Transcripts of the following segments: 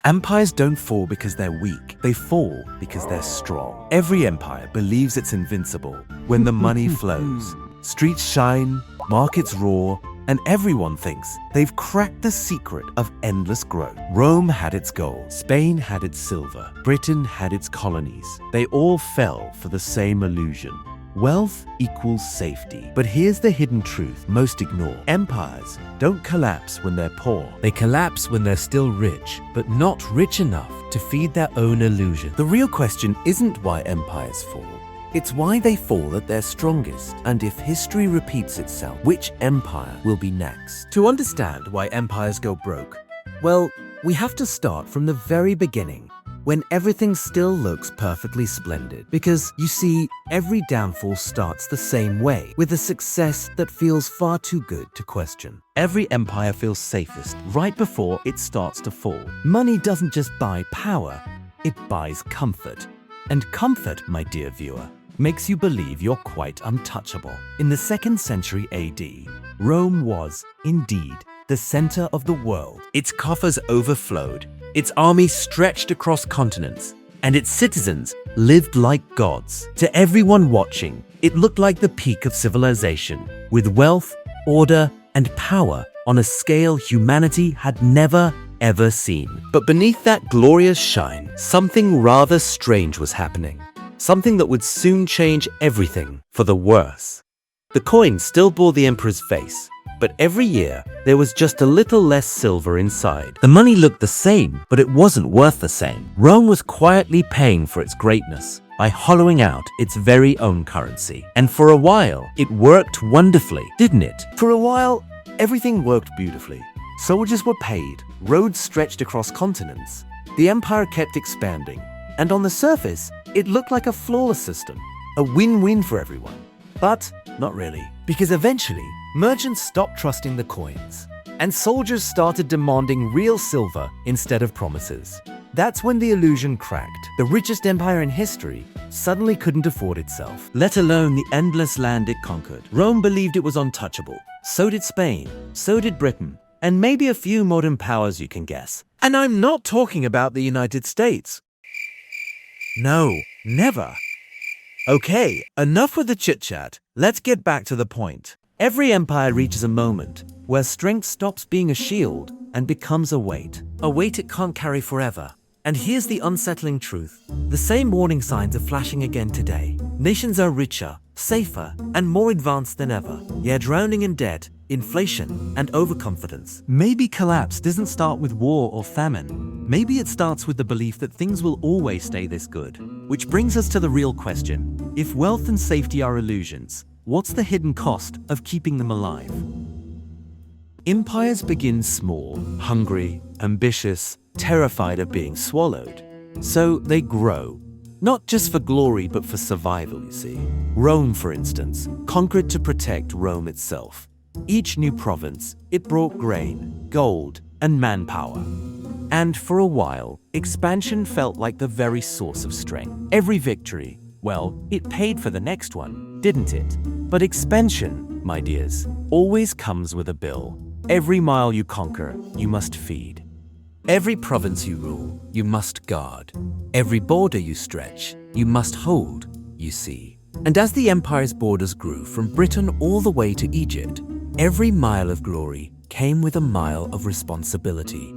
Empires don't fall because they're weak. They fall because they're strong. Every empire believes it's invincible when the money flows. Streets shine, markets roar, and everyone thinks they've cracked the secret of endless growth. Rome had its gold, Spain had its silver, Britain had its colonies. They all fell for the same illusion. Wealth equals safety. But here's the hidden truth most ignore. Empires don't collapse when they're poor. They collapse when they're still rich, but not rich enough to feed their own illusion. The real question isn't why empires fall. It's why they fall at their strongest. And if history repeats itself, which empire will be next? To understand why empires go broke, well, we have to start from the very beginning, when everything still looks perfectly splendid. Because, you see, every downfall starts the same way, with a success that feels far too good to question. Every empire feels safest right before it starts to fall. Money doesn't just buy power, it buys comfort. And comfort, my dear viewer, makes you believe you're quite untouchable. In the 2nd century AD, Rome was, indeed, the center of the world. Its coffers overflowed, its army stretched across continents, and its citizens lived like gods. To everyone watching, it looked like the peak of civilization, with wealth, order, and power on a scale humanity had never, ever seen. But beneath that glorious shine, something rather strange was happening. Something that would soon change everything for the worse. The coin still bore the emperor's face, but every year there was just a little less silver inside. The money looked the same, but it wasn't worth the same. Rome was quietly paying for its greatness by hollowing out its very own currency. And for a while, it worked wonderfully, didn't it? For a while, everything worked beautifully. Soldiers were paid, roads stretched across continents, the empire kept expanding, and on the surface, it looked like a flawless system, a win-win for everyone. But not really, because eventually, merchants stopped trusting the coins, and soldiers started demanding real silver instead of promises. That's when the illusion cracked. The richest empire in history suddenly couldn't afford itself, let alone the endless land it conquered. Rome believed it was untouchable. So did Spain, so did Britain, and maybe a few modern powers you can guess. And I'm not talking about the United States. No, never. Okay, enough with the chit-chat. Let's get back to the point. Every empire reaches a moment where strength stops being a shield and becomes a weight it can't carry forever. And here's the unsettling truth. The same warning signs are flashing again today. Nations are richer, safer, and more advanced than ever, yet drowning in debt, inflation, and overconfidence. Maybe collapse doesn't start with war or famine. Maybe it starts with the belief that things will always stay this good. Which brings us to the real question. If wealth and safety are illusions, what's the hidden cost of keeping them alive? Empires begin small, hungry, ambitious, terrified of being swallowed. So they grow. Not just for glory, but for survival, you see. Rome, for instance, conquered to protect Rome itself. Each new province, it brought grain, gold, and manpower. And for a while, expansion felt like the very source of strength. Every victory, well, it paid for the next one, didn't it? But expansion, my dears, always comes with a bill. Every mile you conquer, you must feed. Every province you rule, you must guard. Every border you stretch, you must hold, you see. And as the empire's borders grew from Britain all the way to Egypt, every mile of glory came with a mile of responsibility.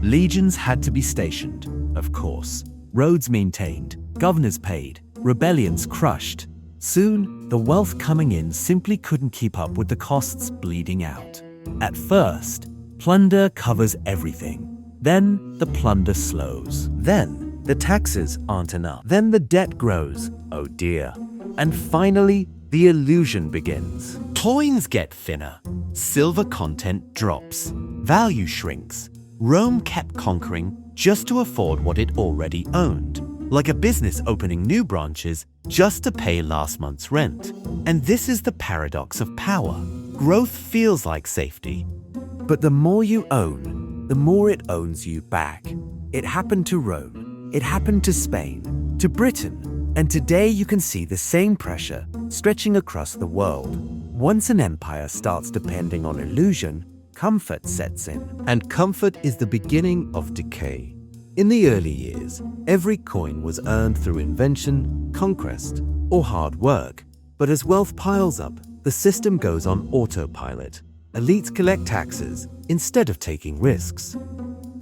Legions had to be stationed, of course, roads maintained, governors paid, rebellions crushed. Soon, the wealth coming in simply couldn't keep up with the costs bleeding out. At first, plunder covers everything. Then the plunder slows. Then the taxes aren't enough. Then the debt grows. Oh dear. And finally, the illusion begins. Coins get thinner. Silver content drops. Value shrinks. Rome kept conquering just to afford what it already owned. Like a business opening new branches just to pay last month's rent. And this is the paradox of power. Growth feels like safety. But the more you own, the more it owns you back. It happened to Rome. It happened to Spain, to Britain. And today you can see the same pressure stretching across the world. Once an empire starts depending on illusion, comfort sets in. And comfort is the beginning of decay. In the early years, every coin was earned through invention, conquest, or hard work. But as wealth piles up, the system goes on autopilot. Elites collect taxes instead of taking risks.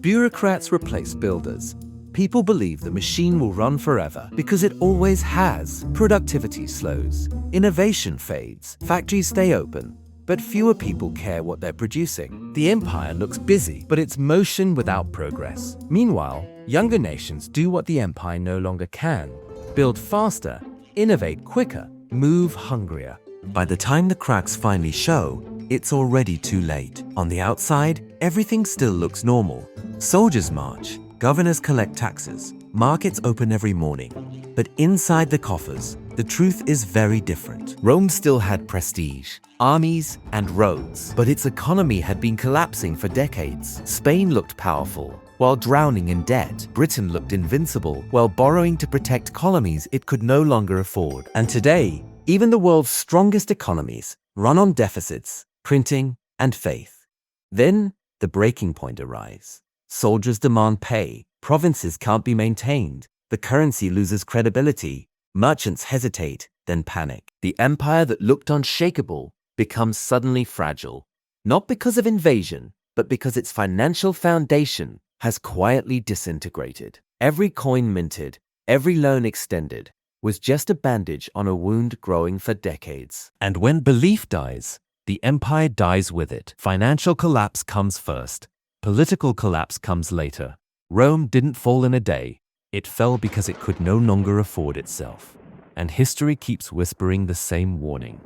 Bureaucrats replace builders. People believe the machine will run forever because it always has. Productivity slows. Innovation fades. Factories stay open, but fewer people care what they're producing. The empire looks busy, but it's motion without progress. Meanwhile, younger nations do what the empire no longer can: build faster, innovate quicker, move hungrier. By the time the cracks finally show, it's already too late. On the outside, everything still looks normal. Soldiers march, governors collect taxes, markets open every morning. But inside the coffers, the truth is very different. Rome still had prestige, armies, and roads, but its economy had been collapsing for decades. Spain looked powerful, while drowning in debt. Britain looked invincible, while borrowing to protect colonies it could no longer afford. And today, even the world's strongest economies run on deficits, printing, and faith. Then, the breaking point arrives. Soldiers demand pay, provinces can't be maintained, the currency loses credibility, merchants hesitate, then panic. The empire that looked unshakable becomes suddenly fragile, not because of invasion, but because its financial foundation has quietly disintegrated. Every coin minted, every loan extended, was just a bandage on a wound growing for decades. And when belief dies, the empire dies with it. Financial collapse comes first. Political collapse comes later. Rome didn't fall in a day. It fell because it could no longer afford itself. And history keeps whispering the same warning.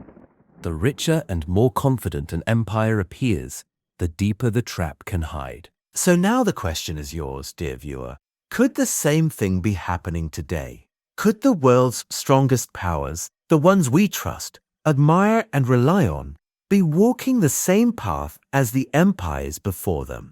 The richer and more confident an empire appears, the deeper the trap can hide. So now the question is yours, dear viewer. Could the same thing be happening today? Could the world's strongest powers, the ones we trust, admire and rely on, be walking the same path as the empires before them?